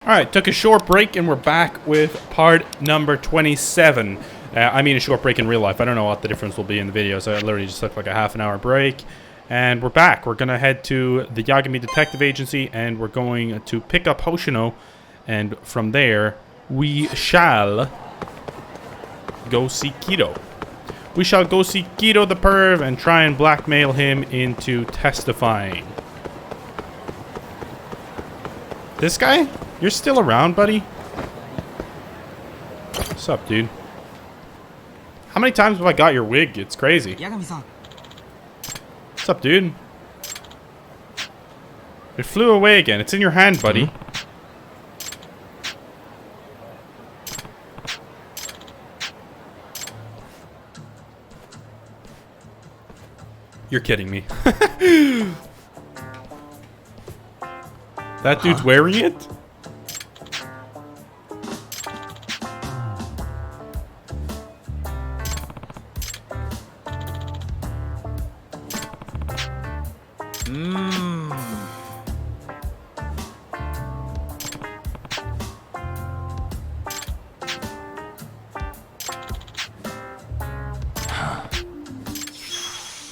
Alright, took a short break and we're back with part number 27. I mean a short break in real life. I don't know what the difference will be in the video, so I literally just took like a half-an-hour break. And we're back. We're going to head to the Yagami Detective Agency and we're going to pick up Hoshino. And from there, we shall go see Kido. We shall go see Kido the Perv and try and blackmail him into testifying. This guy? You're still around, buddy? What's up, dude? How many times have I got your wig? It's crazy. Yagami-san. What's up, dude? It flew away again. It's in your hand, buddy. You're kidding me. That dude's wearing it?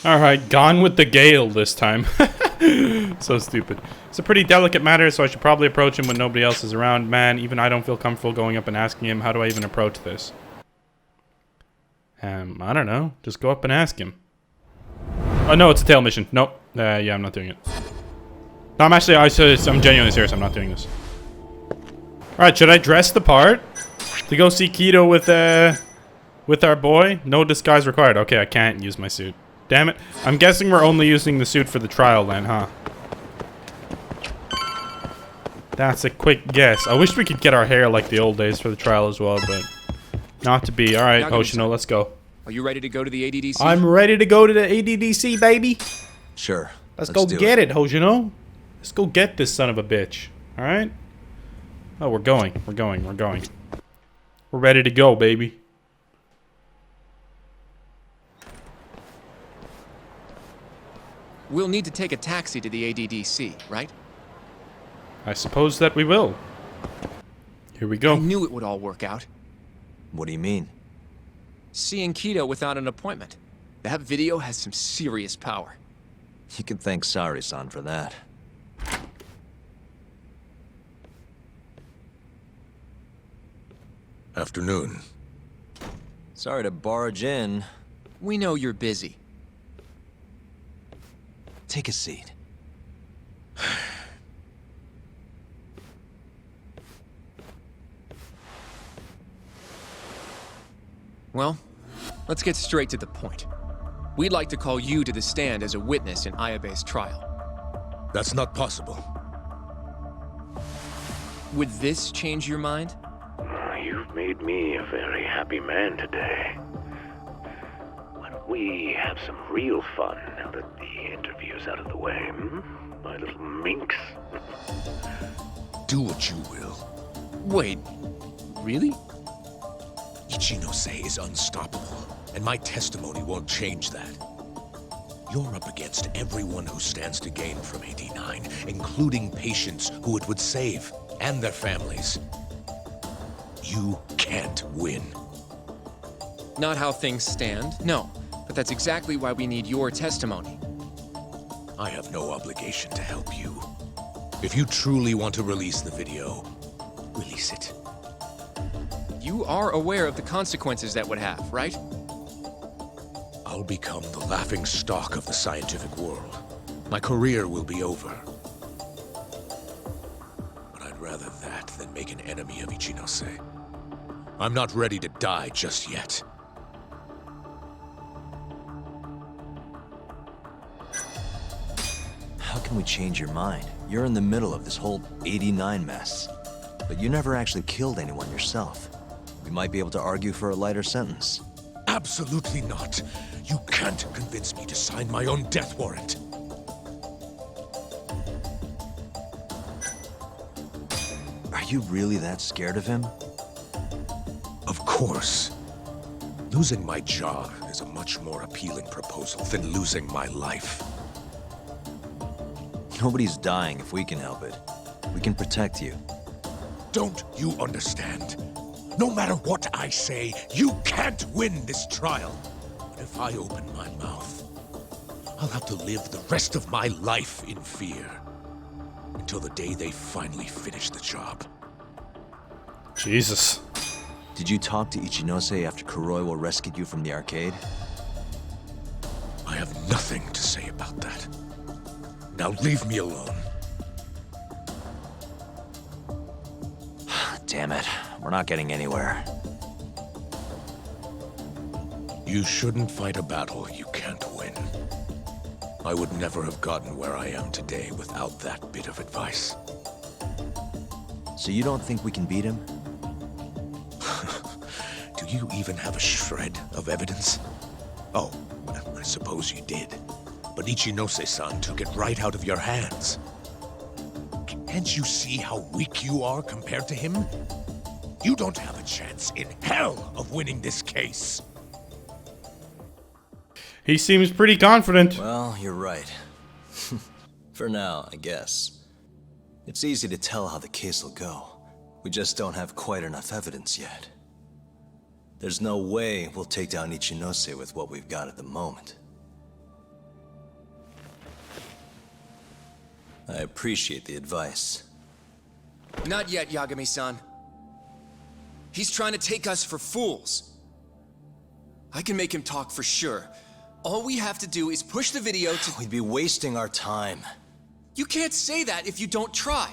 Alright, gone with the gale this time. So stupid. It's a pretty delicate matter, so I should probably approach him when nobody else is around. Man, even I don't feel comfortable going up and asking him. How do I even approach this? I don't know. Just go up and ask him. Oh, no, it's a tail mission. Nope. Yeah, I'm not doing it. No, I'm genuinely serious. I'm not doing this. Alright, should I dress the part? To go see Kido with our boy? No disguise required. Okay, I can't use my suit. Damn it. I'm guessing we're only using the suit for the trial then, huh? That's a quick guess. I wish we could get our hair like the old days for the trial as well, but not to be. Alright, Hoshino, let's go. Are you ready to go to the ADDC? I'm ready to go to the ADDC, baby. Sure. Let's go get it, Hoshino. Let's go get this son of a bitch. Alright? Oh, we're going. We're going. We're going. We're ready to go, baby. We'll need to take a taxi to the ADDC, right? I suppose that we will. Here we go. I knew it would all work out. What do you mean? Seeing Kido without an appointment. That video has some serious power. You can thank Sari-san for that. Afternoon. Sorry to barge in. We know you're busy. Take a seat. Well, let's get straight to the point. We'd like to call you to the stand as a witness in Ayabe's trial. That's not possible. Would this change your mind? You've made me a very happy man today. Why don't we have some real fun now that the interview's out of the way, my little minx? Do what you will. Wait, really? Ichinose is unstoppable, and my testimony won't change that. You're up against everyone who stands to gain from 89, including patients who it would save, and their families. You can't win. Not how things stand, no. But that's exactly why we need your testimony. I have no obligation to help you. If you truly want to release the video, release it. You are aware of the consequences that would have, right? I'll become the laughing stock of the scientific world. My career will be over. But I'd rather that than make an enemy of Ichinose. I'm not ready to die just yet. How can we change your mind? You're in the middle of this whole 89 mess. But you never actually killed anyone yourself. We might be able to argue for a lighter sentence. Absolutely not. You can't convince me to sign my own death warrant. Are you really that scared of him? Of course. Losing my job is a much more appealing proposal than losing my life. Nobody's dying if we can help it. We can protect you. Don't you understand? No matter what I say, you can't win this trial. But if I open my mouth, I'll have to live the rest of my life in fear. Until the day they finally finish the job. Jesus. Did you talk to Ichinose after Kuroiwa rescued you from the arcade? I have nothing to say about that. Now leave me alone. Damn it. We're not getting anywhere. You shouldn't fight a battle you can't win. I would never have gotten where I am today without that bit of advice. So you don't think we can beat him? Do you even have a shred of evidence? Oh, I suppose you did. But Ichinose-san took it right out of your hands. Can't you see how weak you are compared to him? You don't have a chance in hell of winning this case. He seems pretty confident. Well, you're right. For now, I guess. It's easy to tell how the case will go. We just don't have quite enough evidence yet. There's no way we'll take down Ichinose with what we've got at the moment. I appreciate the advice. Not yet, Yagami-san. He's trying to take us for fools. I can make him talk for sure. All we have to do is push the video to... We'd be wasting our time. You can't say that if you don't try.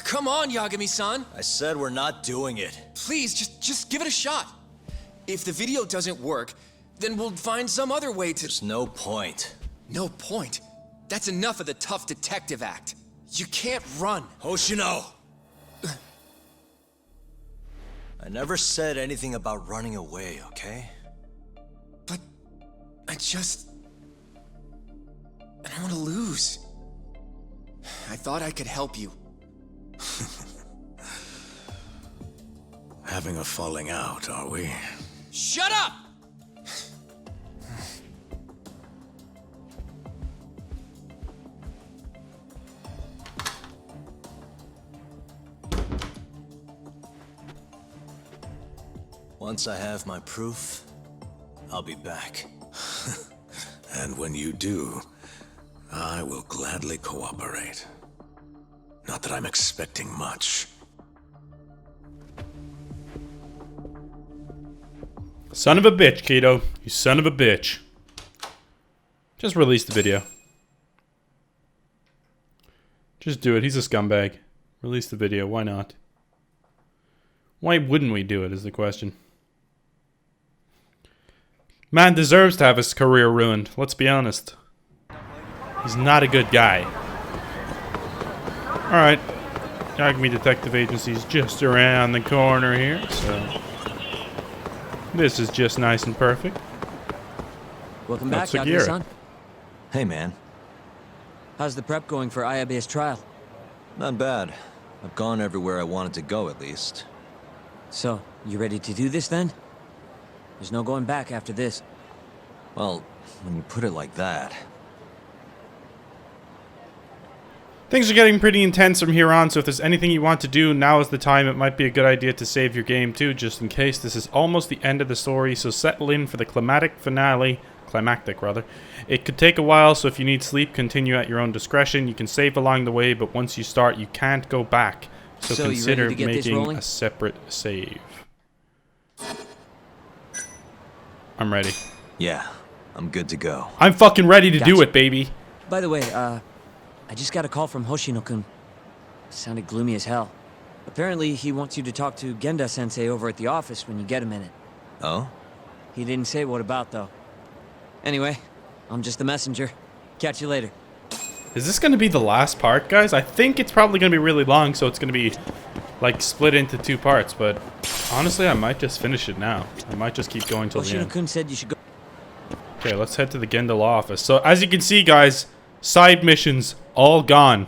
Come on, Yagami-san. I said we're not doing it. Please, just give it a shot. If the video doesn't work, then we'll find some other way to... There's no point. No point? That's enough of the tough detective act. You can't run. Hoshino! I never said anything about running away, okay? But I don't want to lose. I thought I could help you. Having a falling out, are we? Shut up! Once I have my proof, I'll be back. And when you do, I will gladly cooperate. Not that I'm expecting much. Son of a bitch, Kato. You son of a bitch. Just release the video. Just do it. He's a scumbag. Release the video. Why not? Why wouldn't we do it is the question. Man deserves to have his career ruined. Let's be honest. He's not a good guy. Alright. Yagami Detective Agency's just around the corner here, so... this is just nice and perfect. Welcome back, That's Aguirre. Yagami-san. Hey, man. How's the prep going for Ayabe's trial? Not bad. I've gone everywhere I wanted to go, at least. So, you ready to do this then? There's no going back after this. Well, when you put it like that... Things are getting pretty intense from here on, so if there's anything you want to do, now is the time. It might be a good idea to save your game too, just in case. This is almost the end of the story, so settle in for the climactic finale. Climactic, rather. It could take a while, so if you need sleep, continue at your own discretion. You can save along the way, but once you start, you can't go back. So consider you ready to get this making rolling? a separate save. I'm ready. Yeah, I'm good to go. I'm fucking ready to do Gotcha. it, baby. By the way, I just got a call from Hoshino-kun. Sounded gloomy as hell. Apparently, he wants you to talk to Genda-sensei over at the office when you get a minute. Oh? He didn't say what about, though. Anyway, I'm just the messenger. Catch you later. Is this going to be the last part, guys? I think it's probably going to be really long, so it's going to be, like, split into 2 parts. But honestly, I might just finish it now. I might just keep going till the end. Hoshino-kun said you should go... Okay, let's head to the Gendel office. So, as you can see, guys, side missions all gone.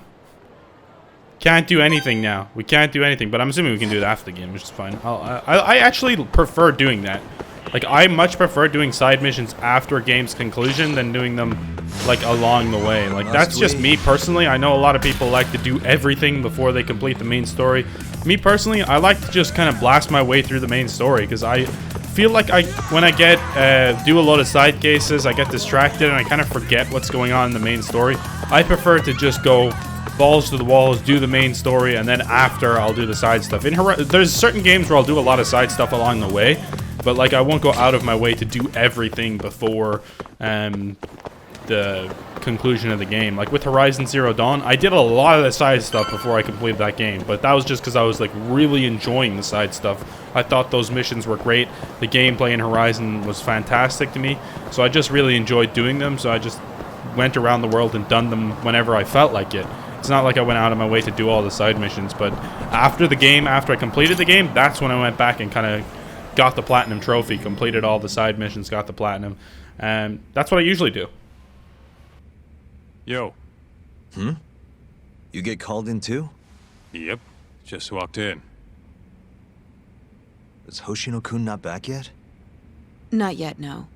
Can't do anything now. We can't do anything, but I'm assuming we can do it after the game, which is fine. I actually prefer doing that. Like, I much prefer doing side missions after a game's conclusion than doing them, like, along the way. Like, that's just me personally. I know a lot of people like to do everything before they complete the main story. me personally, I like to just kind of blast my way through the main story because I feel like when I do a lot of side cases, I get distracted and I kind of forget what's going on in the main story. I prefer to just go balls to the walls, do the main story, and then after I'll do the side stuff. There's certain games where I'll do a lot of side stuff along the way, but like I won't go out of my way to do everything before the conclusion of the game. Like with Horizon Zero Dawn, I did a lot of the side stuff before I completed that game, but that was just because I was like really enjoying the side stuff. I thought those missions were great. The gameplay in Horizon was fantastic to me, so I just really enjoyed doing them. So I just went around the world and done them whenever I felt like it. It's not like I went out of my way to do all the side missions, but after I completed the game, that's when I went back and kind of got the platinum trophy, completed all the side missions, got the platinum, and that's what I usually do. Yo. You get called in too? Yep. Just walked in. Is Hoshino-kun not back yet? Not yet, no.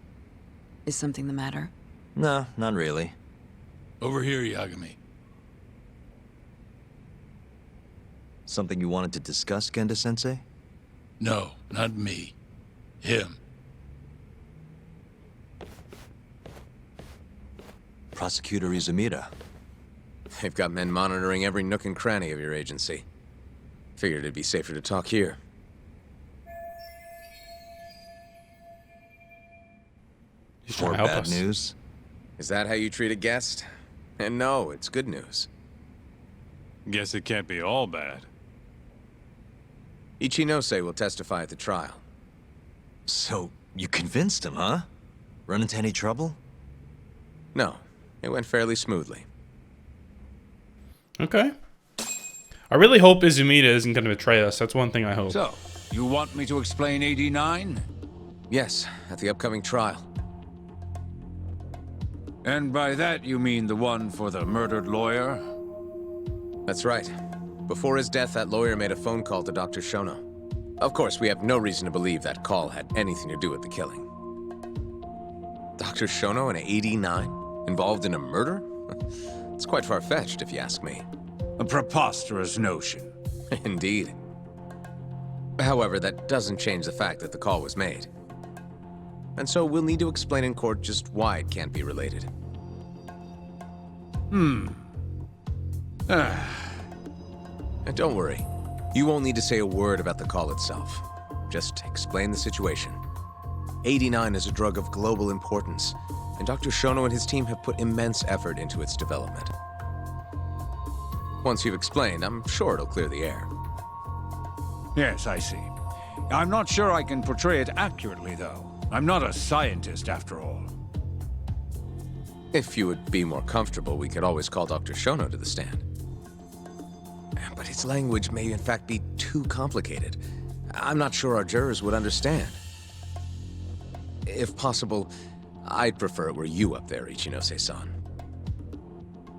Is something the matter? No, not really. Over here, Yagami. Something you wanted to discuss, Genda-sensei? No, not me. Him. Prosecutor Izumida. They've got men monitoring every nook and cranny of your agency. Figured it'd be safer to talk here. He's trying More to help bad us. news? Is that how you treat a guest? And no, it's good news. Guess it can't be all bad. Ichinose will testify at the trial. So, you convinced him, huh? Run into any trouble? No, it went fairly smoothly. Okay. I really hope Izumida isn't going to betray us. That's one thing I hope. So, you want me to explain 89? Yes, at the upcoming trial. And by that you mean the one for the murdered lawyer? That's right. Before his death, that lawyer made a phone call to Dr. Shono. Of course, we have no reason to believe that call had anything to do with the killing. Dr. Shono and 89? Involved in a murder? It's quite far-fetched, if you ask me. A preposterous notion. Indeed. However, that doesn't change the fact that the call was made. And so we'll need to explain in court just why it can't be related. And don't worry. You won't need to say a word about the call itself. Just explain the situation. 89 is a drug of global importance, and Dr. Shono and his team have put immense effort into its development. Once you've explained, I'm sure it'll clear the air. Yes, I see. I'm not sure I can portray it accurately, though. I'm not a scientist, after all. If you would be more comfortable, we could always call Dr. Shono to the stand. But his language may in fact be too complicated. I'm not sure our jurors would understand. If possible, I'd prefer it were you up there, Ichinose-san.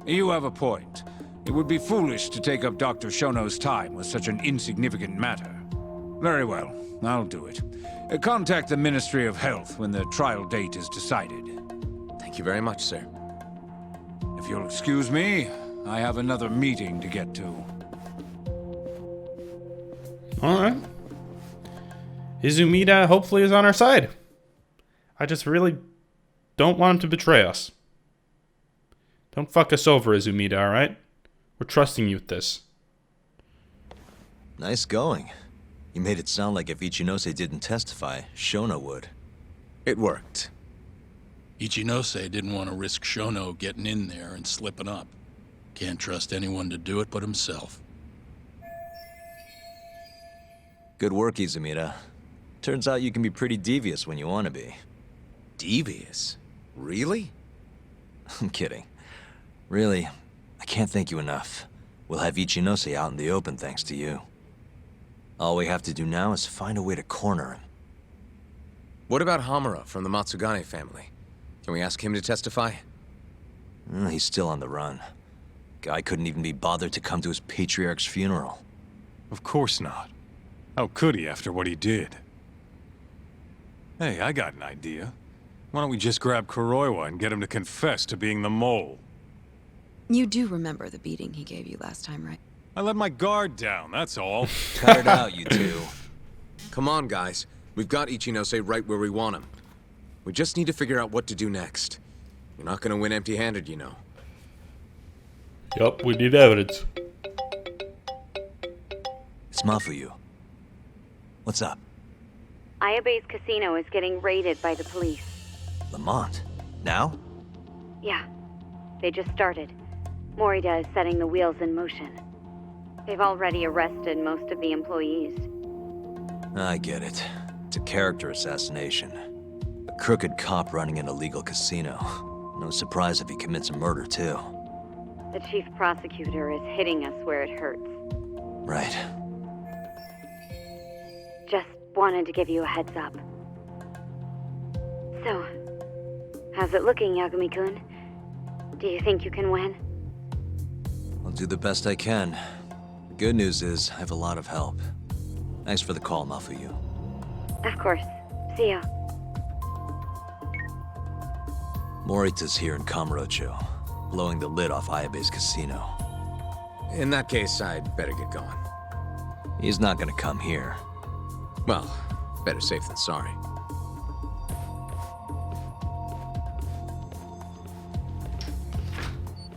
You have a point. It would be foolish to take up Dr. Shono's time with such an insignificant matter. Very well, I'll do it. Contact the Ministry of Health when the trial date is decided. Thank you very much, sir. If you'll excuse me, I have another meeting to get to. Alright. Izumida hopefully is on our side. I just really don't want him to betray us. Don't fuck us over, Izumida, alright? We're trusting you with this. Nice going. You made it sound like if Ichinose didn't testify, Shono would. It worked. Ichinose didn't want to risk Shono getting in there and slipping up. Can't trust anyone to do it but himself. Good work, Izumida. Turns out you can be pretty devious when you want to be. Devious? Really? I'm kidding. Really, I can't thank you enough. We'll have Ichinose out in the open thanks to you. All we have to do now is find a way to corner him. What about Hamura from the Matsugane family? Can we ask him to testify? He's still on the run. Guy couldn't even be bothered to come to his patriarch's funeral. Of course not. How could he after what he did? Hey, I got an idea. Why don't we just grab Kuroiwa and get him to confess to being the mole? You do remember the beating he gave you last time, right? I let my guard down, that's all. Cut it out, you two. Come on, guys. We've got Ichinose right where we want him. We just need to figure out what to do next. You're not gonna win empty-handed, you know. Yup, we need evidence. It's Mafuyu. What's up? Ayabe's casino is getting raided by the police. Lamont? Now? Yeah, they just started. Morita is setting the wheels in motion. They've already arrested most of the employees. I get it. It's a character assassination. A crooked cop running an illegal casino. No surprise if he commits a murder, too. The chief prosecutor is hitting us where it hurts. Right. Just wanted to give you a heads up. So, how's it looking, Yagami-kun? Do you think you can win? I'll do the best I can. The good news is, I have a lot of help. Thanks for the call, Mafuyu. Of course. See ya. Morita's here in Kamurocho, blowing the lid off Ayabe's casino. In that case, I'd better get going. He's not gonna come here. Well, better safe than sorry.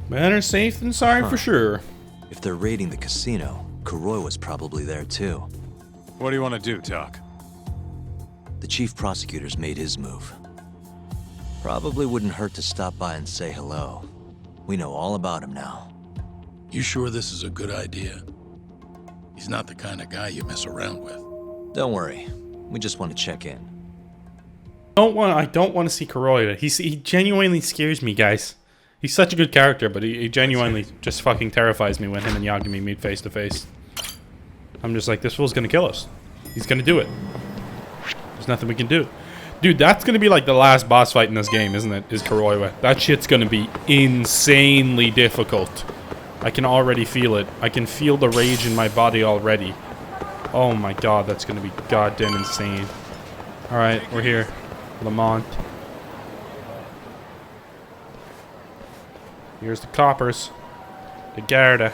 Better safe than sorry for sure. If they're raiding the casino, Kuroiwa's probably there too. What do you want to do, Doc? The chief prosecutor's made his move. Probably wouldn't hurt to stop by and say hello. We know all about him now. You sure this is a good idea? He's not the kind of guy you mess around with. Don't worry. We just want to check in. I don't want to see Kuroiwa. He genuinely scares me, guys. He's such a good character, but he genuinely just fucking terrifies me when him and Yagami meet face to face. I'm just like, this fool's gonna kill us. He's gonna do it. There's nothing we can do. Dude, that's gonna be like the last boss fight in this game, isn't it? Is Kuroiwa. That shit's gonna be insanely difficult. I can already feel it. I can feel the rage in my body already. Oh my god, that's gonna be goddamn insane. Alright, we're here. Lamont. Here's the coppers. The Garda.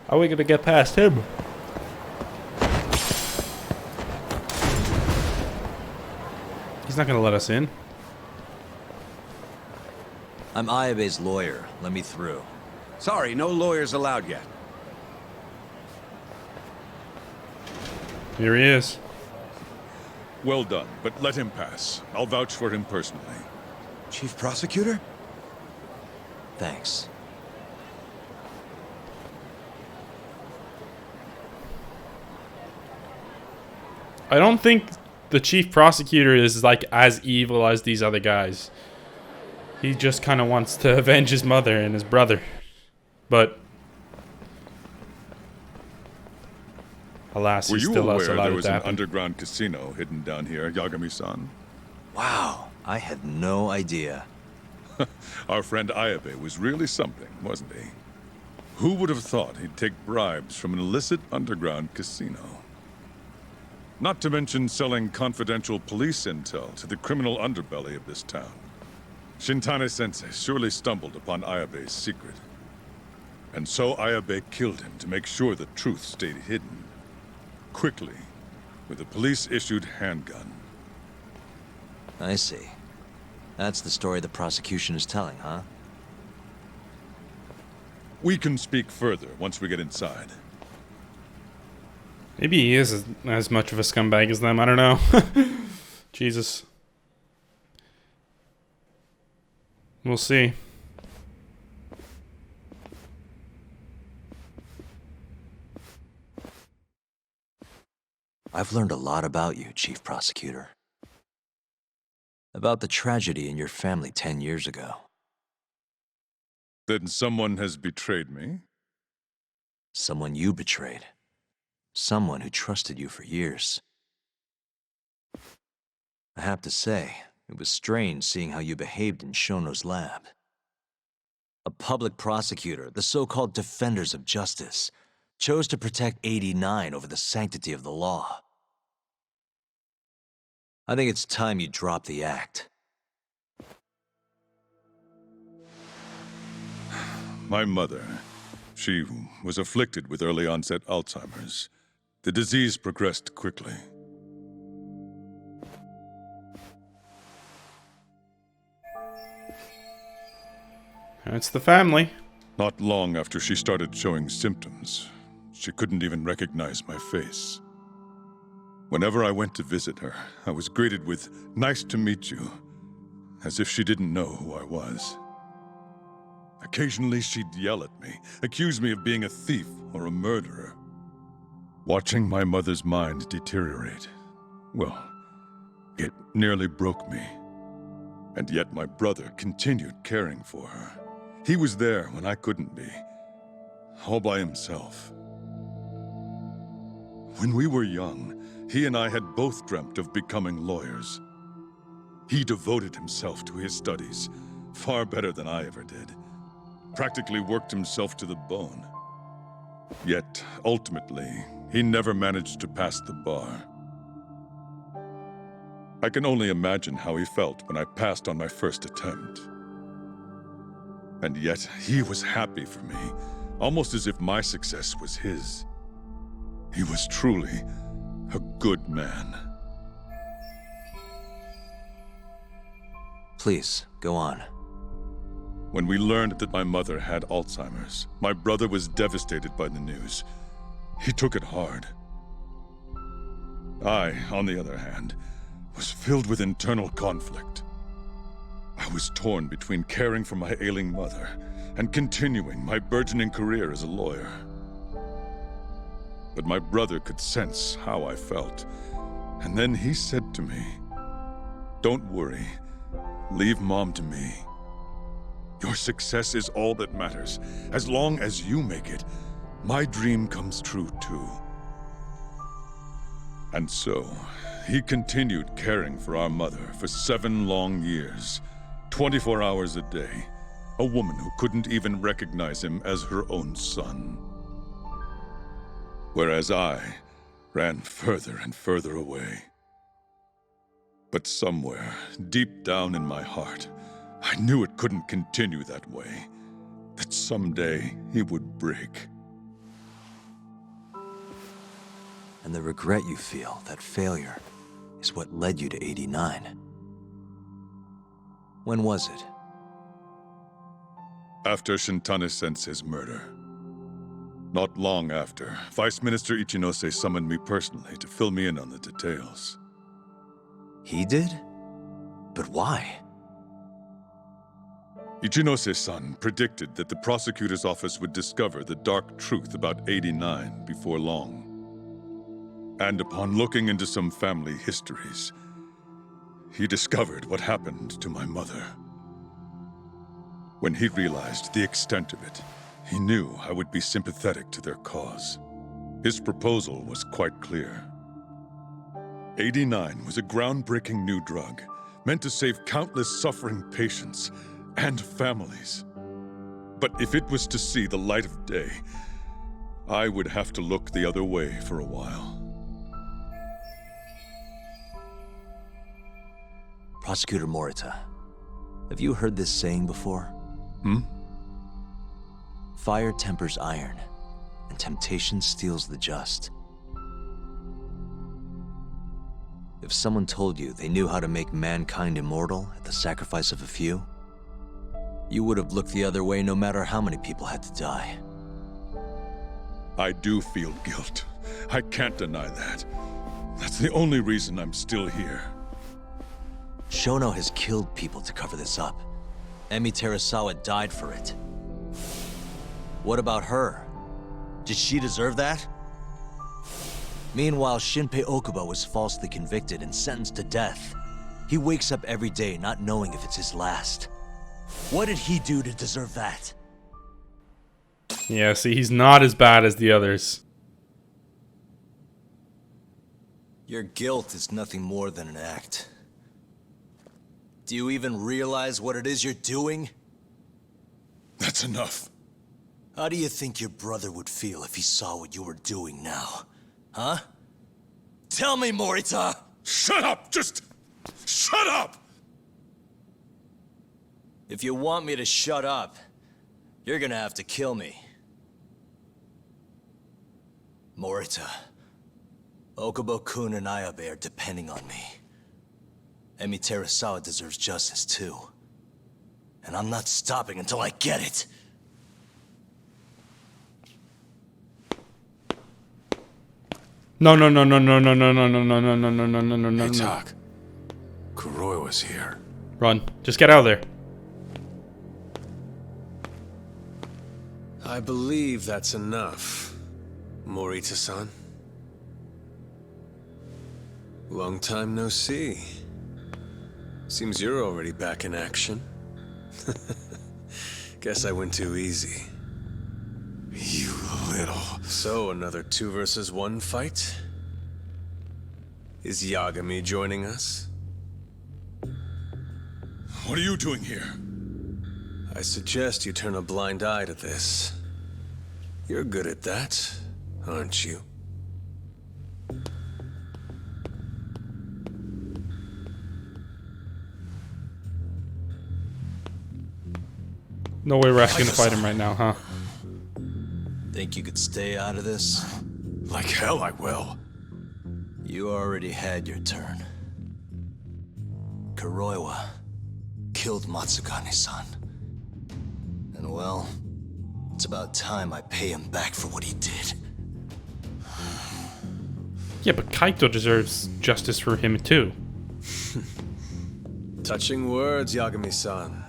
How are we gonna get past him? He's not gonna let us in. I'm Ayabe's lawyer. Let me through. Sorry, no lawyers allowed yet. Here he is. Well done, but let him pass. I'll vouch for him personally. Chief Prosecutor? Thanks. I don't think the chief prosecutor is like as evil as these other guys. He just kind of wants to avenge his mother and his brother. But alas, he's still us allowed to happen. Were you aware there was an underground casino hidden down here, Yagami-san? Wow, I had no idea. Our friend Ayabe was really something, wasn't he? Who would have thought he'd take bribes from an illicit underground casino? Not to mention selling confidential police intel to the criminal underbelly of this town. Shintane-sensei surely stumbled upon Ayabe's secret. And so Ayabe killed him to make sure the truth stayed hidden. Quickly, with a police-issued handgun. I see. That's the story the prosecution is telling, huh? We can speak further once we get inside. Maybe he is as much of a scumbag as them. I don't know. Jesus. We'll see. I've learned a lot about you, Chief Prosecutor. About the tragedy in your family 10 years ago. Then someone has betrayed me? Someone you betrayed. Someone who trusted you for years. I have to say, it was strange seeing how you behaved in Shono's lab. A public prosecutor, the so-called defenders of justice, chose to protect 89 over the sanctity of the law. I think it's time you drop the act. my mother. She was afflicted with early onset Alzheimer's. The disease progressed quickly. It's the family. Not long after she started showing symptoms, she couldn't even recognize my face. Whenever I went to visit her, I was greeted with, "Nice to meet you," as if she didn't know who I was. Occasionally she'd yell at me, accuse me of being a thief or a murderer. Watching my mother's mind deteriorate, well, it nearly broke me. And yet my brother continued caring for her. He was there when I couldn't be, all by himself. When we were young, he and I had both dreamt of becoming lawyers. He devoted himself to his studies, far better than I ever did. Practically worked himself to the bone. Yet, ultimately, he never managed to pass the bar. I can only imagine how he felt when I passed on my first attempt. And yet, he was happy for me, almost as if my success was his. He was truly a good man. Please, go on. When we learned that my mother had Alzheimer's, my brother was devastated by the news. He took it hard. I, on the other hand, was filled with internal conflict. I was torn between caring for my ailing mother and continuing my burgeoning career as a lawyer. But my brother could sense how I felt, and then he said to me, "Don't worry, leave Mom to me. Your success is all that matters. As long as you make it, my dream comes true too." And so, he continued caring for our mother for 7 long years, 24 hours a day, a woman who couldn't even recognize him as her own son. Whereas I ran further and further away. But somewhere, deep down in my heart, I knew it couldn't continue that way, that someday he would break. And the regret you feel, that failure, is what led you to 89. When was it? After Shintane-sensei's murder. Not long after, Vice Minister Ichinose summoned me personally to fill me in on the details. He did? But why? Ichinose-san predicted that the prosecutor's office would discover the dark truth about 89 before long. And upon looking into some family histories, he discovered what happened to my mother. When he realized the extent of it, he knew I would be sympathetic to their cause. His proposal was quite clear. 89 was a groundbreaking new drug, meant to save countless suffering patients and families. But if it was to see the light of day, I would have to look the other way for a while. Prosecutor Morita, have you heard this saying before? Fire tempers iron, and temptation steals the just. If someone told you they knew how to make mankind immortal at the sacrifice of a few, you would have looked the other way no matter how many people had to die. I do feel guilt. I can't deny that. That's the only reason I'm still here. Shono has killed people to cover this up. Emi Terasawa died for it. What about her? Did she deserve that? Meanwhile, Shinpei Okuba was falsely convicted and sentenced to death. He wakes up every day not knowing if it's his last. What did he do to deserve that? Yeah, see, he's not as bad as the others. Your guilt is nothing more than an act. Do you even realize what it is you're doing? That's enough. How do you think your brother would feel if he saw what you were doing now? Huh? Tell me, Morita! Shut up! Just shut up! If you want me to shut up, You're gonna have to kill me. Morita, Okubo-kun and Ayabe are depending on me. Emi Terasawa deserves justice too. And I'm not stopping until I get it. No. Hey, Doc. Kuroiwa's here. Run. Just get out of there. I believe that's enough, Morita-san. Long time no see. Seems you're already back in action. Guess I went too easy. You little... So, another 2 versus 1 fight? Is Yagami joining us? What are you doing here? I suggest you turn a blind eye to this. You're good at that, aren't you? No way we're asking to fight him right now, huh? Think you could stay out of this? Like hell I will. You already had your turn. Kuroiwa killed Matsugane-san. And well, it's about time I pay him back for what he did. Yeah, but Kaito deserves justice for him too. Touching words, Yagami-san.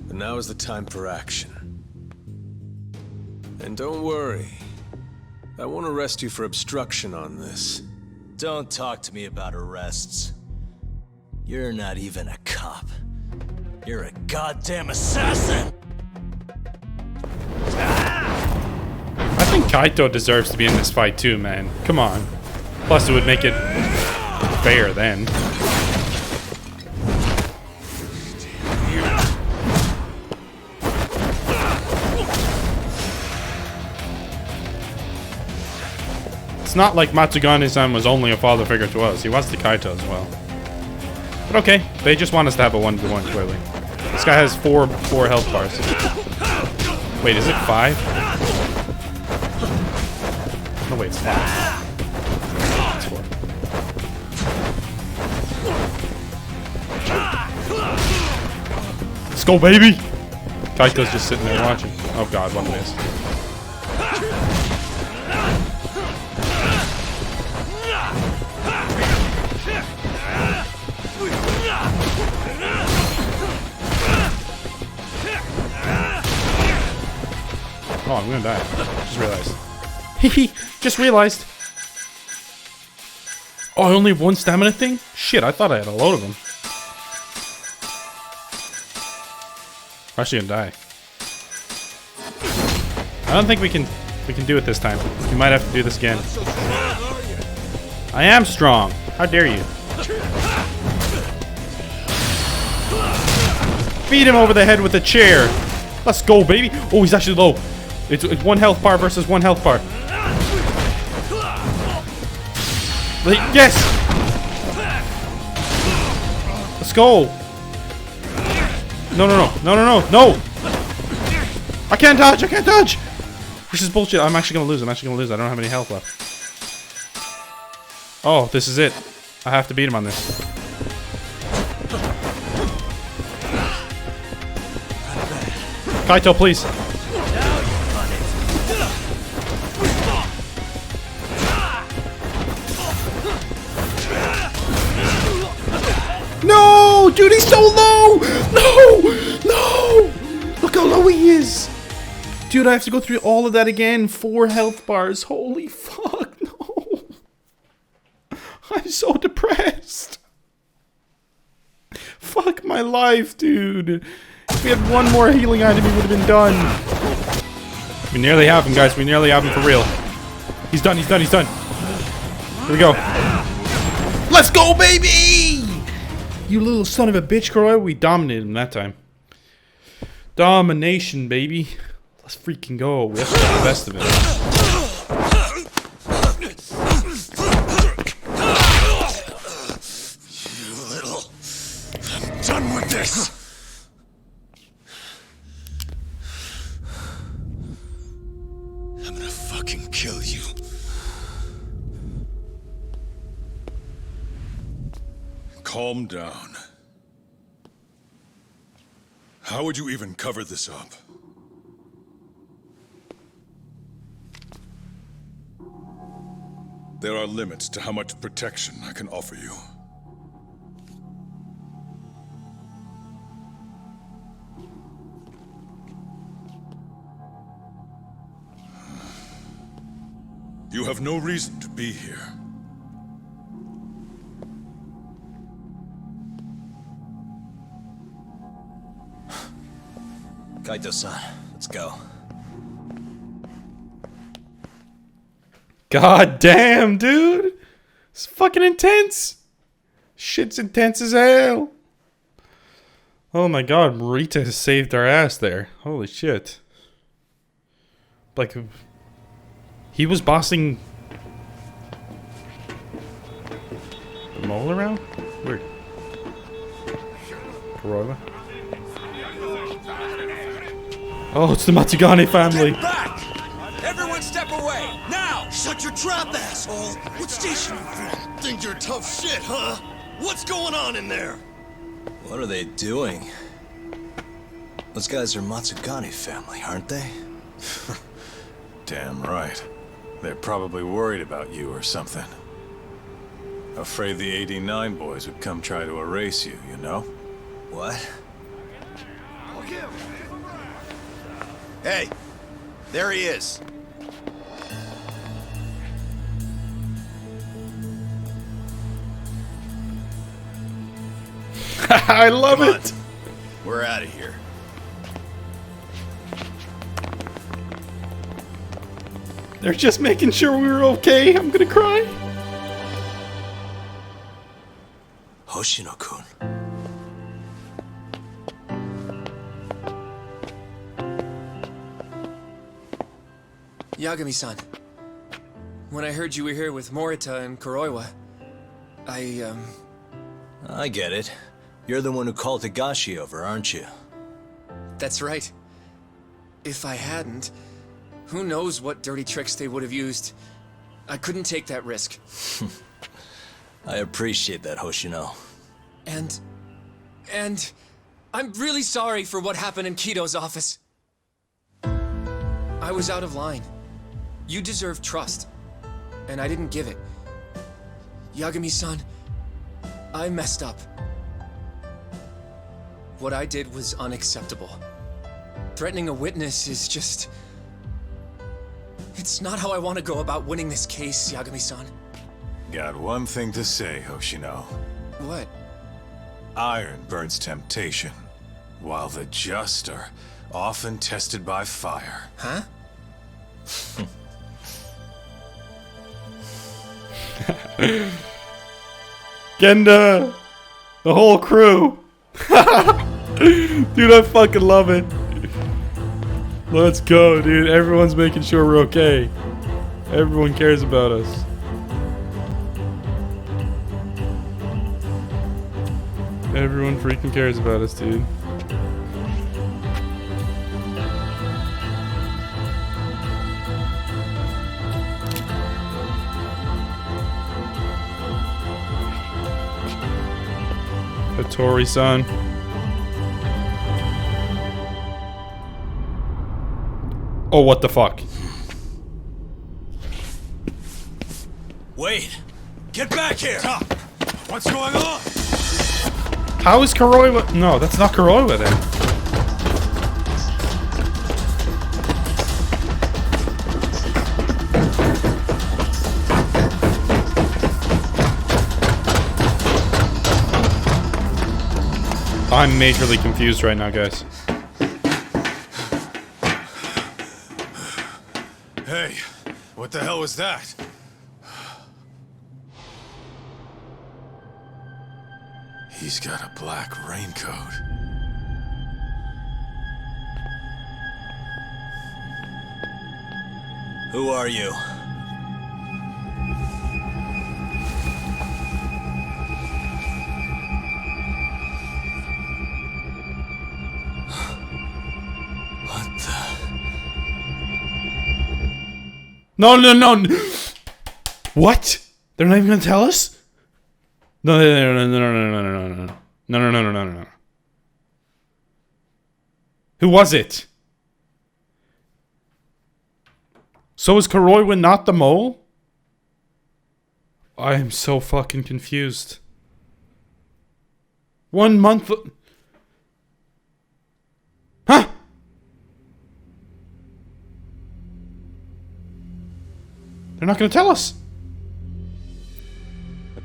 But now is the time for action. And don't worry. I won't arrest you for obstruction on this. Don't talk to me about arrests. You're not even a cop. You're a goddamn assassin! I think Kaito deserves to be in this fight too, man. Come on. Plus, it would make it fair then. It's not like Matsugane-san was only a father figure to us. He was to Kaito as well. But okay, they just want us to have a 1-to-1, clearly. This guy has four health bars. Wait, is it 5? No, wait, it's 5. It's 4. Let's go, baby! Kaito's just sitting there watching. Oh god, what miss. Oh, I'm gonna die. Just realized. Hehe, just realized. Oh, I only have 1 stamina thing? Shit, I thought I had a load of them. I'm actually gonna die. I don't think we can do it this time. We might have to do this again. I am strong. How dare you? Beat him over the head with a chair. Let's go, baby. Oh, he's actually low. It's 1 health bar versus 1 health bar. Yes! Let's go! No! I can't dodge! This is bullshit. I'm actually gonna lose. I don't have any health left. Oh, this is it. I have to beat him on this. Kaito, please. No! Dude, he's so low! No! Look how low he is! Dude, I have to go through all of that again. 4 health bars. Holy fuck, no. I'm so depressed. Fuck my life, dude. If we had 1 more healing item, he would have been done. We nearly have him, guys. We nearly have him for real. He's done. Here we go. Let's go, baby! You little son of a bitch, Kuroiwa. We dominated him that time. Domination, baby. Let's freaking go. We have to get the best of it. You little... I'm done with this! fucking kill you. Calm down. How would you even cover this up? There are limits to how much protection I can offer you. You have no reason to be here. Kaito-san, let's go. God damn, dude. It's fucking intense. Shit's intense as hell. Oh my god, Rita has saved our ass there. Holy shit. Like, he was bossing the mole around? Weird. Kuroiwa. Oh, it's the Matsugane family. Get back! Everyone step away, now! Shut your trap, asshole! What station you from? Think you're tough shit, huh? What's going on in there? What are they doing? Those guys are Matsugane family, aren't they? Damn right. They're probably worried about you or something. Afraid the 89 boys would come try to erase you, you know? What? Hey, there he is. I love it. We're out of here. They're just making sure we were okay. I'm gonna cry. Hoshino-kun. Yagami-san, when I heard you were here with Morita and Kuroiwa, I get it. You're the one who called Higashi over, aren't you? That's right. If I hadn't, who knows what dirty tricks they would have used. I couldn't take that risk. I appreciate that, Hoshino. And I'm really sorry for what happened in Kito's office. I was out of line. You deserve trust, and I didn't give it. Yagami-san, I messed up. What I did was unacceptable. Threatening a witness is just... It's not how I want to go about winning this case, Yagami-san. Got one thing to say, Hoshino. What? Iron burns temptation, while the just are often tested by fire. Huh? Genda! The whole crew! Dude, I fucking love it. Let's go, dude. Everyone's making sure we're okay. Everyone cares about us. Everyone freaking cares about us, dude. Hattori-san. Oh, what the fuck? Wait! Get back here! What's going on? How is Kuroiwa? No, that's not Kuroiwa then. I'm majorly confused right now, guys. Hey, what the hell was that? He's got a black raincoat. Who are you? No, no, no. What? They're not even gonna tell us? No, no, no, no, no, no, no, no, no, no, no, no, no, no, no. Who was it? So is Kuroiwa not the mole? I am so fucking confused. 1 month... Huh? They're not gonna tell us.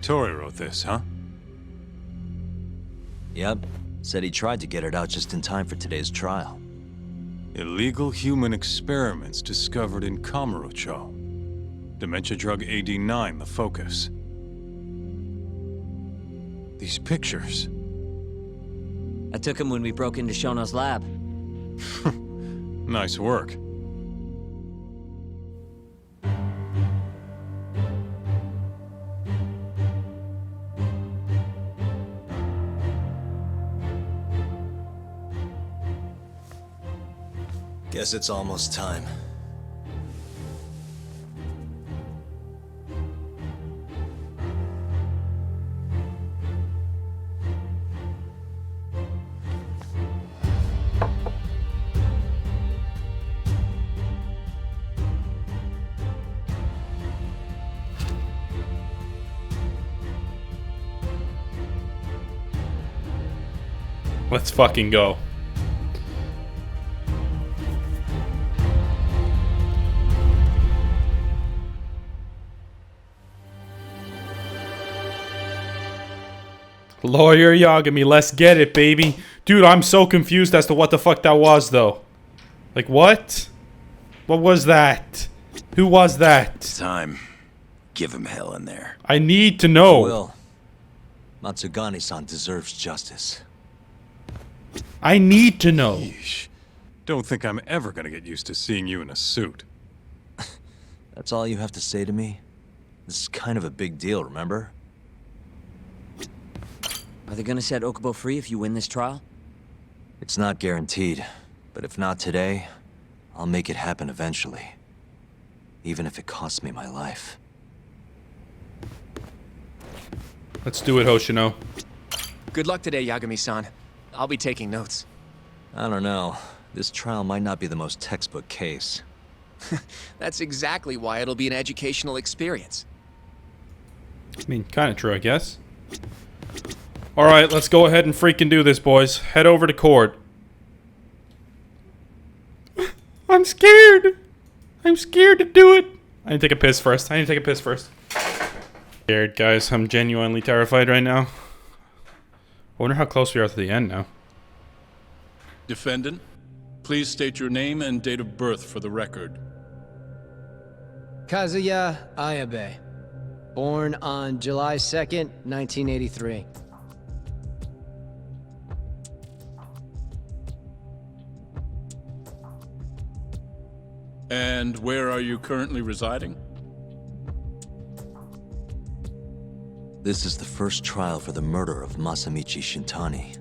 Tori wrote this, huh? Yep. Said he tried to get it out just in time for today's trial. Illegal human experiments discovered in Kamurocho. Dementia drug AD9, the focus. These pictures. I took him when we broke into Shono's lab. Nice work. Guess it's almost time. Let's fucking go. Lawyer Yagami, let's get it, baby. Dude, I'm so confused as to what the fuck that was, though. Like, what? What was that? Who was that? Time. Give him hell in there. I need to know. Will. Matsugane-san deserves justice. I need to know. Yeesh. Don't think I'm ever gonna get used to seeing you in a suit. That's all you have to say to me? This is kind of a big deal, remember? Are they gonna set Okubo free if you win this trial? It's not guaranteed, but if not today, I'll make it happen eventually. Even if it costs me my life. Let's do it, Hoshino. Good luck today, Yagami-san. I'll be taking notes. I don't know. This trial might not be the most textbook case. That's exactly why it'll be an educational experience. I mean, kind of true, I guess. Alright, let's go ahead and freaking do this, boys. Head over to court. I'm scared. I'm scared to do it. I need to take a piss first. Scared, guys. I'm genuinely terrified right now. I wonder how close we are to the end now. Defendant, please state your name and date of birth for the record. Kazuya Ayabe. Born on July 2nd, 1983. And where are you currently residing? This is the first trial for the murder of Masamichi Shintani.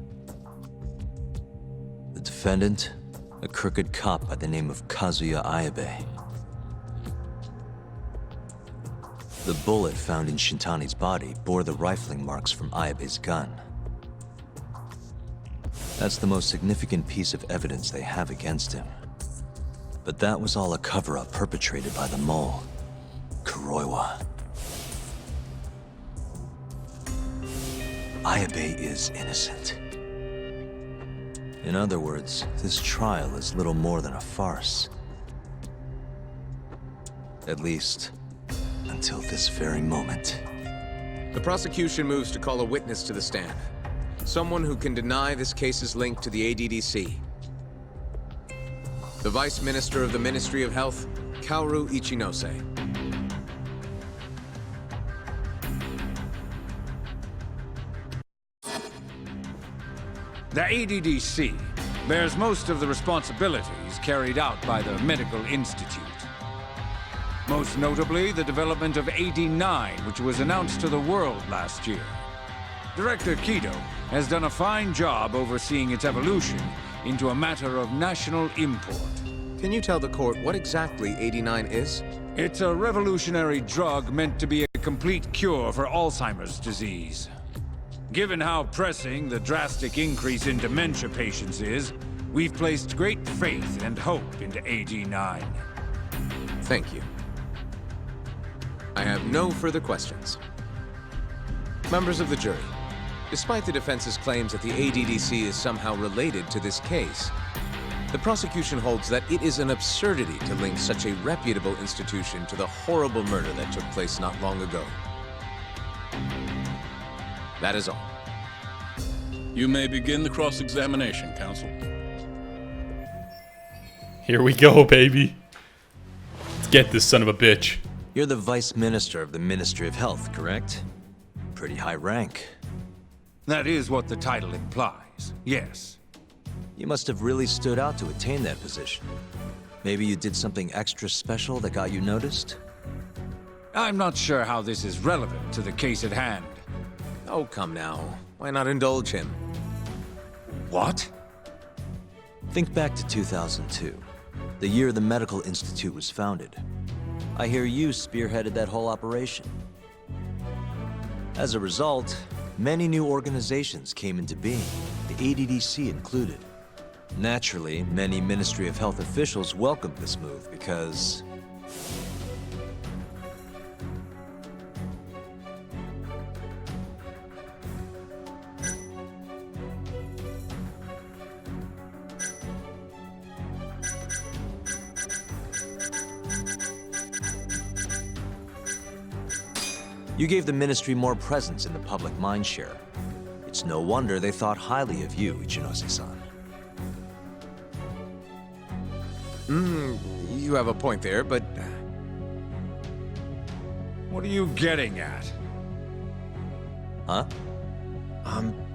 The defendant, a crooked cop by the name of Kazuya Ayabe. The bullet found in Shintani's body bore the rifling marks from Ayabe's gun. That's the most significant piece of evidence they have against him. But that was all a cover-up perpetrated by the mole, Kuroiwa. Ayabe is innocent. In other words, this trial is little more than a farce. At least, until this very moment. The prosecution moves to call a witness to the stand. Someone who can deny this case's link to the ADDC. The Vice Minister of the Ministry of Health, Kaoru Ichinose. The ADDC bears most of the responsibilities carried out by the Medical Institute. Most notably, the development of AD9, which was announced to the world last year. Director Kido has done a fine job overseeing its evolution into a matter of national import. Can you tell the court what exactly AD9 is? It's a revolutionary drug meant to be a complete cure for Alzheimer's disease. Given how pressing the drastic increase in dementia patients is, we've placed great faith and hope into AD9. Thank you. I have no further questions. Members of the jury, despite the defense's claims that the ADDC is somehow related to this case, the prosecution holds that it is an absurdity to link such a reputable institution to the horrible murder that took place not long ago. That is all. You may begin the cross-examination, counsel. Here we go, baby. Let's get this son of a bitch. You're the Vice Minister of the Ministry of Health, correct? Pretty high rank. That is what the title implies, yes. You must have really stood out to attain that position. Maybe you did something extra special that got you noticed? I'm not sure how this is relevant to the case at hand. Oh, come now. Why not indulge him? What? Think back to 2002, the year the Medical Institute was founded. I hear you spearheaded that whole operation. As a result, many new organizations came into being, the ADDC included. Naturally, many Ministry of Health officials welcomed this move because... you gave the Ministry more presence in the public mindshare. It's no wonder they thought highly of you, Ichinose-san. You have a point there, but... What are you getting at? Huh?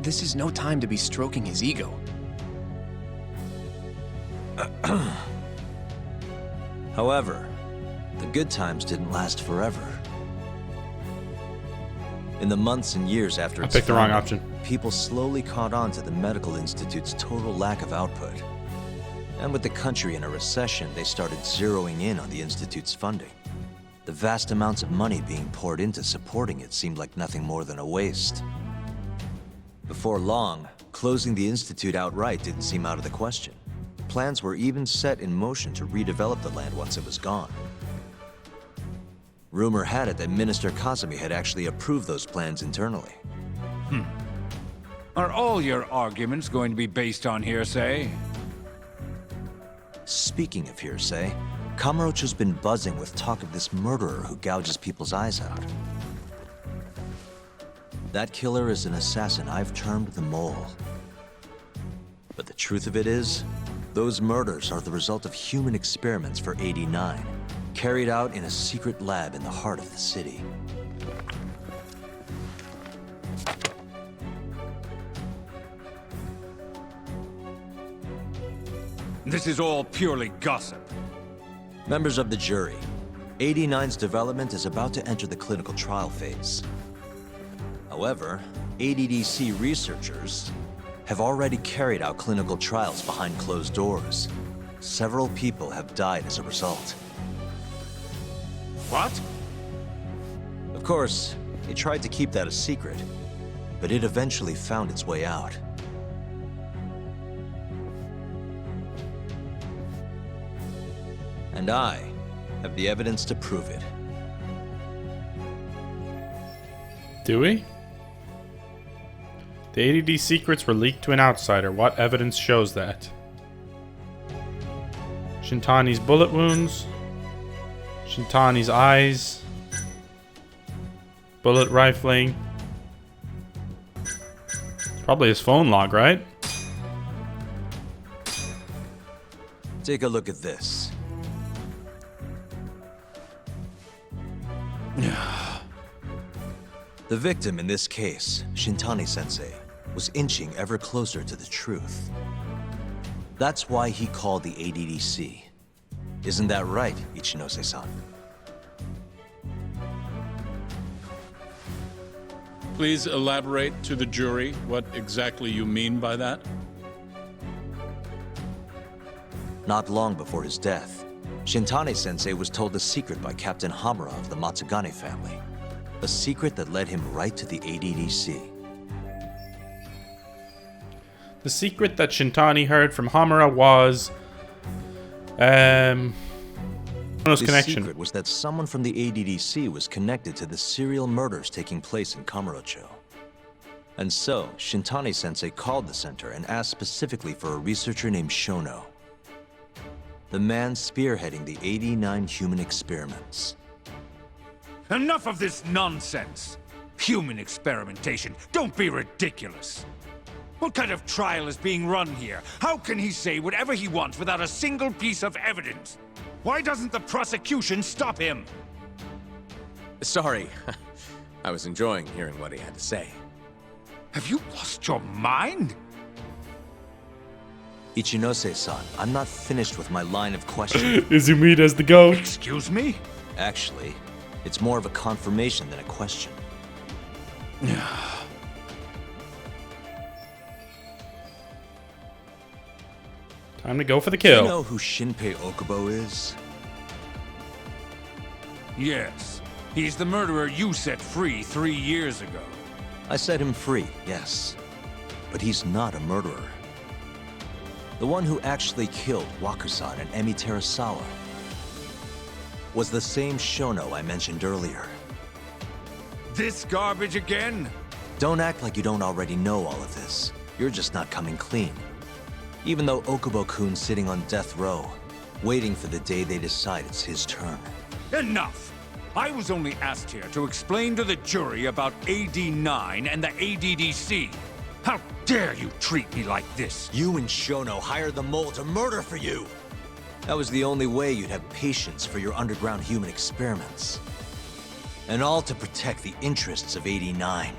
This is no time to be stroking his ego. However, the good times didn't last forever. In the months and years after I picked the wrong option. People slowly caught on to the Medical Institute's total lack of output. And with the country in a recession, they started zeroing in on the Institute's funding. The vast amounts of money being poured into supporting it seemed like nothing more than a waste. Before long, closing the Institute outright didn't seem out of the question. Plans were even set in motion to redevelop the land once it was gone. Rumor had it that Minister Kazumi had actually approved those plans internally. Are all your arguments going to be based on hearsay? Speaking of hearsay, Kamurocho's been buzzing with talk of this murderer who gouges people's eyes out. That killer is an assassin I've termed the Mole. But the truth of it is, those murders are the result of human experiments for 89, carried out in a secret lab in the heart of the city. This is all purely gossip. Members of the jury, 89's development is about to enter the clinical trial phase. However, ADDC researchers have already carried out clinical trials behind closed doors. Several people have died as a result. What? Of course, they tried to keep that a secret, but it eventually found its way out. And I have the evidence to prove it. Do we? The ADD secrets were leaked to an outsider. What evidence shows that? Shintani's bullet wounds. Shintani's eyes. Bullet rifling. It's probably his phone log, right? Take a look at this. The victim in this case, Shintani-sensei, was inching ever closer to the truth. That's why he called the ADDC. Isn't that right, Ichinose-san? Please elaborate to the jury what exactly you mean by that. Not long before his death, Shintane-sensei was told a secret by Captain Hamura of the Matsugane family. A secret that led him right to the ADDC. The secret that Shintani heard from Hamura was... The secret was that someone from the ADDC was connected to the serial murders taking place in Kamurocho. And so, Shintani-sensei called the center and asked specifically for a researcher named Shono. The man spearheading the 89 human experiments. Enough of this nonsense! Human experimentation. Don't be ridiculous. What kind of trial is being run here? How can he say whatever he wants without a single piece of evidence? Why doesn't the prosecution stop him? Sorry. I was enjoying hearing what he had to say. Have you lost your mind? Ichinose-san, I'm not finished with my line of questioning. Izumida's the goat. Excuse me? Actually, it's more of a confirmation than a question. Time to go for the kill. Do you know who Shinpei Okubo is? Yes. He's the murderer you set free 3 years ago. I set him free, yes. But he's not a murderer. The one who actually killed Wakusan and Emi Terasawa was the same Shono I mentioned earlier. This garbage again? Don't act like you don't already know all of this. You're just not coming clean. Even though Okubo-kun's sitting on death row, waiting for the day they decide it's his turn. Enough! I was only asked here to explain to the jury about AD9 and the ADDC. How dare you treat me like this? You and Shono hired the mole to murder for you! That was the only way you'd have patience for your underground human experiments. And all to protect the interests of AD9.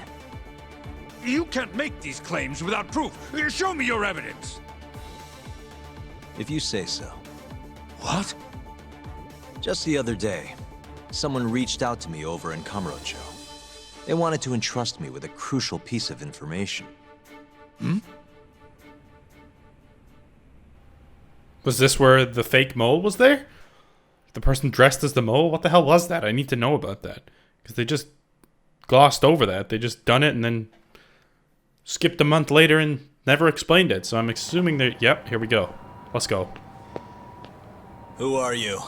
You can't make these claims without proof. Show me your evidence! If you say so. What? Just the other day, someone reached out to me over in Kamurocho. They wanted to entrust me with a crucial piece of information. Was this where the fake mole was there? The person dressed as the mole? What the hell was that? I need to know about that. Because they just glossed over that. They just done it and then skipped a month later and never explained it. So I'm assuming that... Yep, here we go. Let's go. Who are you?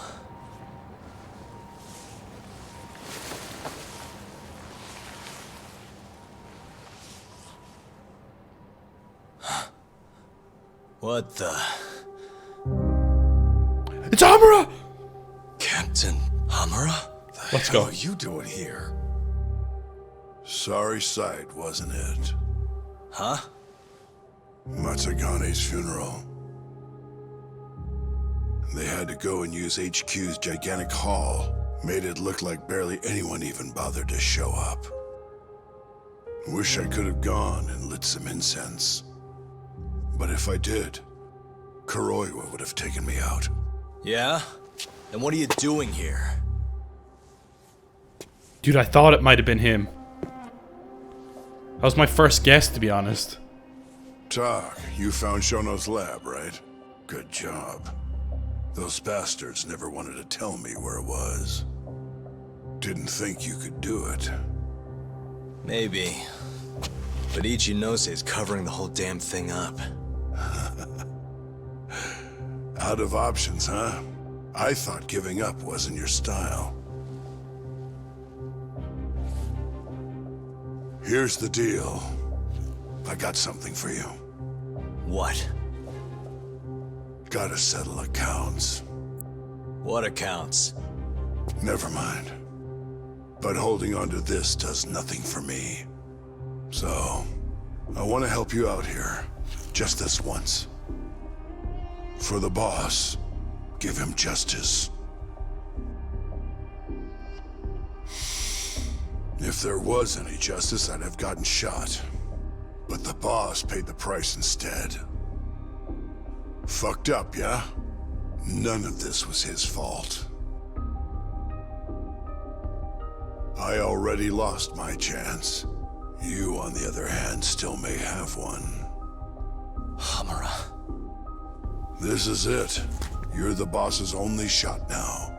What the... It's Hamura! Captain Hamura? Let's go. What are you doing here? Sorry sight, wasn't it? Huh? Matsugane's funeral. They had to go and use HQ's gigantic hall. Made it look like barely anyone even bothered to show up. Wish I could have gone and lit some incense. But if I did, Kuroiwa would have taken me out. Yeah? Then what are you doing here? Dude, I thought it might have been him. That was my first guess, to be honest. Tak, you found Shono's lab, right? Good job. Those bastards never wanted to tell me where it was. Didn't think you could do it. Maybe. But Ichinose covering the whole damn thing up. Out of options, huh? I thought giving up wasn't your style. Here's the deal. I got something for you. What? Gotta settle accounts. What accounts? Never mind. But holding on to this does nothing for me. So, I want to help you out here. Just this once. For the boss, give him justice. If there was any justice, I'd have gotten shot. But the boss paid the price instead. Fucked up, yeah? None of this was his fault. I already lost my chance. You, on the other hand, still may have one. Hamura. This is it. You're the boss's only shot now.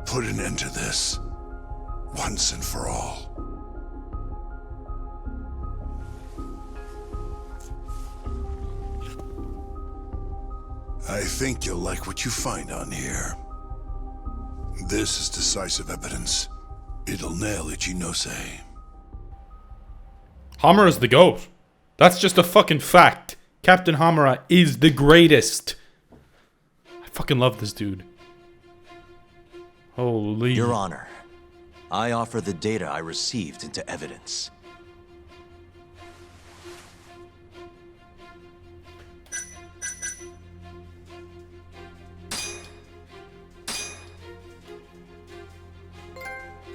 Put an end to this, once and for all. I think you'll like what you find on here. This is decisive evidence. It'll nail Ichinose. Hamura's the GOAT. That's just a fucking fact. Captain Hamura is the greatest. I fucking love this dude. Holy. Your Honor, I offer the data I received into evidence.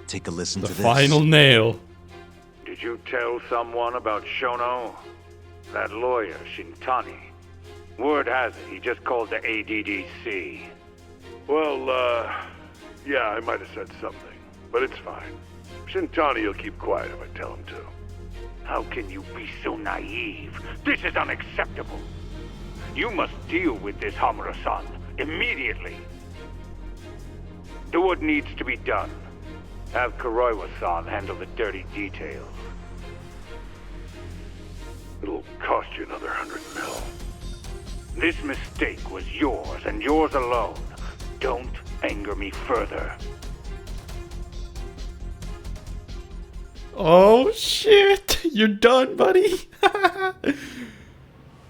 Take a listen to this. The final nail. Did you tell someone about Shono? That lawyer, Shintani. Word has it, he just called the ADDC. Well, yeah, I might have said something, but it's fine. Shintani will keep quiet if I tell him to. How can you be so naive? This is unacceptable. You must deal with this, Hamura-san, immediately. Do what needs to be done. Have Kuroiwa-san handle the dirty details. It'll cost you another 100 mil. This mistake was yours, and yours alone. Don't anger me further. Oh shit! You're done, buddy.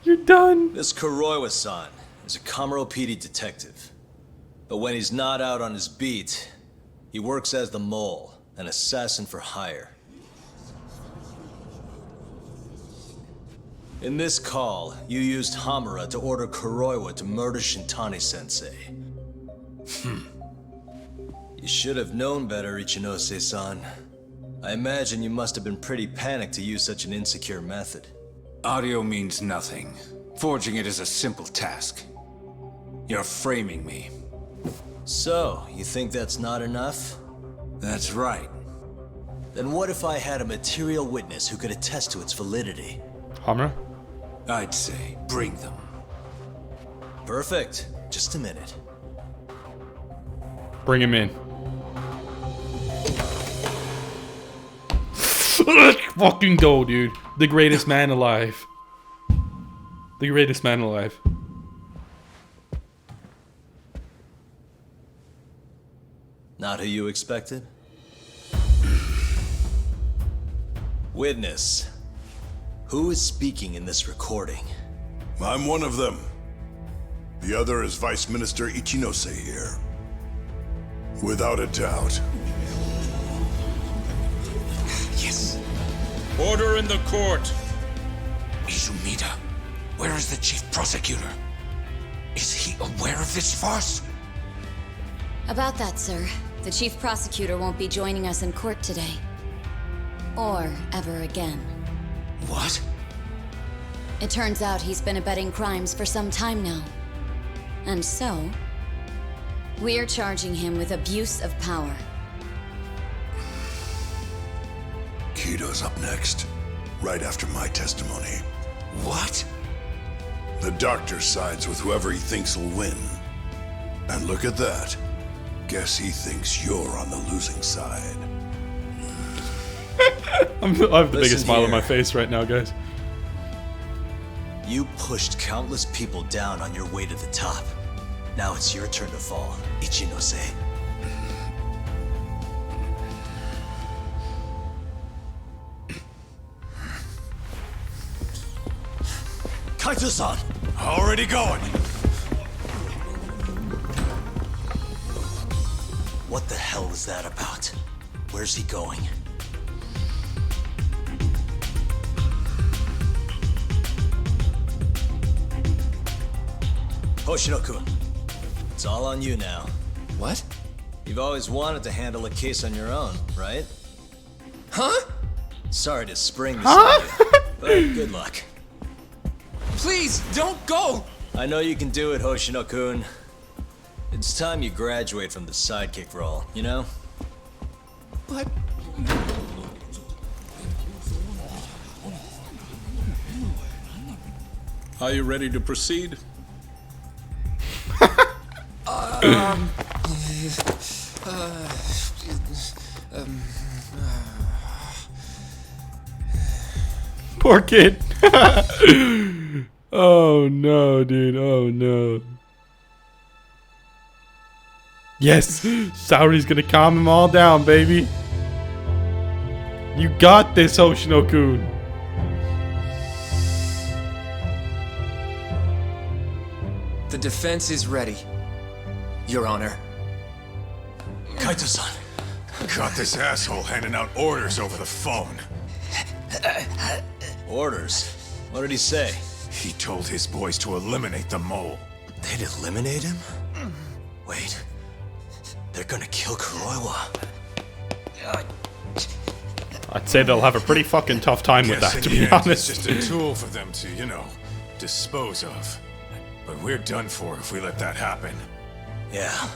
You're done. This Kuroiwa-san is a Kamuro PD detective. But when he's not out on his beat, he works as the mole, an assassin for hire. In this call, you used Hamura to order Kuroiwa to murder Shintani-sensei. You should have known better, Ichinose-san. I imagine you must have been pretty panicked to use such an insecure method. Audio means nothing. Forging it is a simple task. You're framing me. So, you think that's not enough? That's right. Then what if I had a material witness who could attest to its validity? Hamura? I'd say, bring them. Perfect. Just a minute. Bring him in. Fucking go, dude. The greatest man alive. The greatest man alive. Not who you expected? Witness. Who is speaking in this recording? I'm one of them. The other is Vice Minister Ichinose here. Without a doubt. Yes. Order in the court. Izumida, where is the chief prosecutor? Is he aware of this farce? About that, sir. The chief prosecutor won't be joining us in court today. Or ever again. What? It turns out he's been abetting crimes for some time now. And so, we're charging him with abuse of power. Kito's up next, right after my testimony. What? The doctor sides with whoever he thinks will win. And look at that. Guess he thinks you're on the losing side. I have the biggest smile on my face right now, guys. You pushed countless people down on your way to the top. Now it's your turn to fall, Ichinose. Kaito-san! Already going. What the hell was that about? Where's he going? Hoshino-kun, it's all on you now. What? You've always wanted to handle a case on your own, right? Huh? Sorry to spring this on you, but good luck. Please, don't go! I know you can do it, Hoshino-kun. It's time you graduate from the sidekick role, you know? But... Are you ready to proceed? Poor kid. Oh no, dude. Oh no. Yes, Saori's gonna calm him all down, baby. You got this, Hoshino-kun. The defense is ready, Your Honor. Kaito-san. Got this asshole handing out orders over the phone. Orders? What did he say? He told his boys to eliminate the mole. They'd eliminate him? Wait. They're gonna kill Kuroiwa. I'd say they'll have a pretty fucking tough time with that, to be honest. It's just a tool for them to, you know, dispose of. But we're done for if we let that happen. Yeah.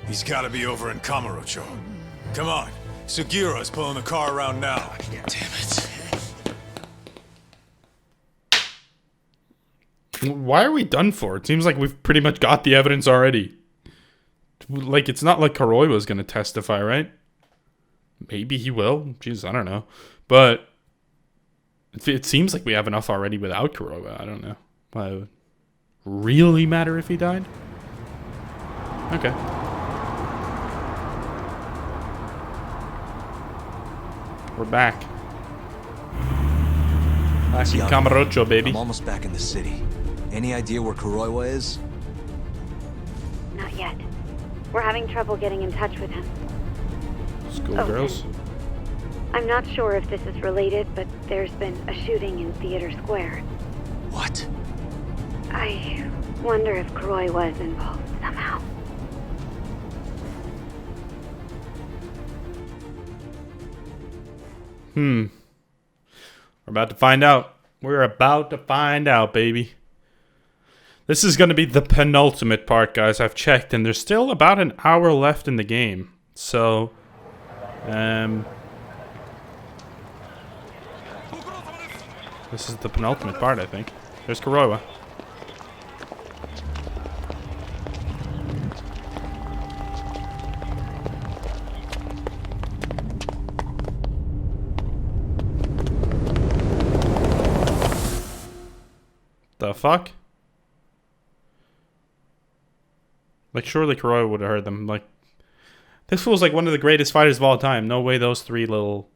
He's gotta be over in Kamurocho. Come on. Sugiura's pulling the car around now. Damn it. Why are we done for? It seems like we've pretty much got the evidence already. Like, it's not like Kuroiwa's gonna testify, right? Maybe he will. Jeez, I don't know. But it seems like we have enough already without Kuroiwa. I don't know. Why it would really matter if he died? Okay. We're back. Back in Kamurocho, baby. I'm almost back in the city. Any idea where Kuroiwa is? Not yet. We're having trouble getting in touch with him. Schoolgirls. I'm not sure if this is related, but there's been a shooting in Theater Square. What? I wonder if Kuroiwa is involved somehow. We're about to find out. We're about to find out, baby. This is going to be the penultimate part, guys. I've checked, and there's still about an hour left in the game. So, this is the penultimate part, I think. There's Kuroiwa. The fuck? Like, surely Kuroiwa would have heard them. Like, this fool's like one of the greatest fighters of all time. No way those three little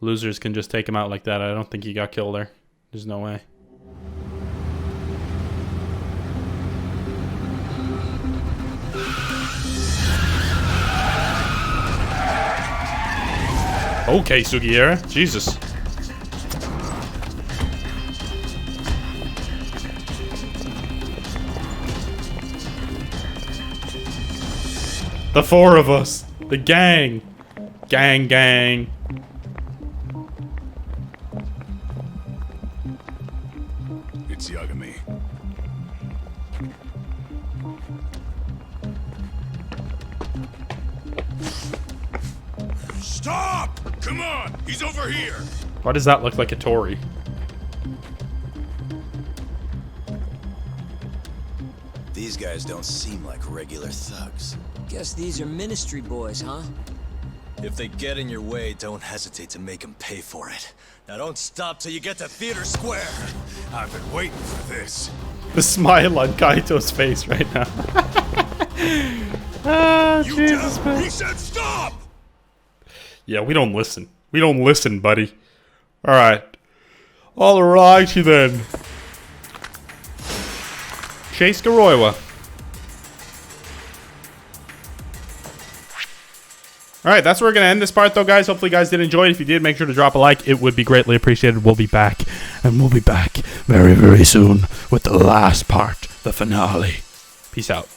losers can just take him out like that. I don't think he got killed there. There's no way. Okay, Sugiura. Jesus. The four of us. The gang. Gang, gang. It's Yagami. Stop! Come on! He's over here! Why does that look like a Tory? These guys don't seem like regular thugs. Guess these are ministry boys, huh? If they get in your way, don't hesitate to make them pay for it. Now don't stop till you get to Theater Square. I've been waiting for this. The smile on Kaito's face right now. Ah, Jesus, man. He said stop! Yeah, we don't listen. We don't listen, buddy. Alright. Alrighty then. Chase Kuroiwa. Alright, that's where we're going to end this part, though, guys. Hopefully, you guys did enjoy it. If you did, make sure to drop a like. It would be greatly appreciated. We'll be back. And we'll be back very, very soon with the last part, the finale. Peace out.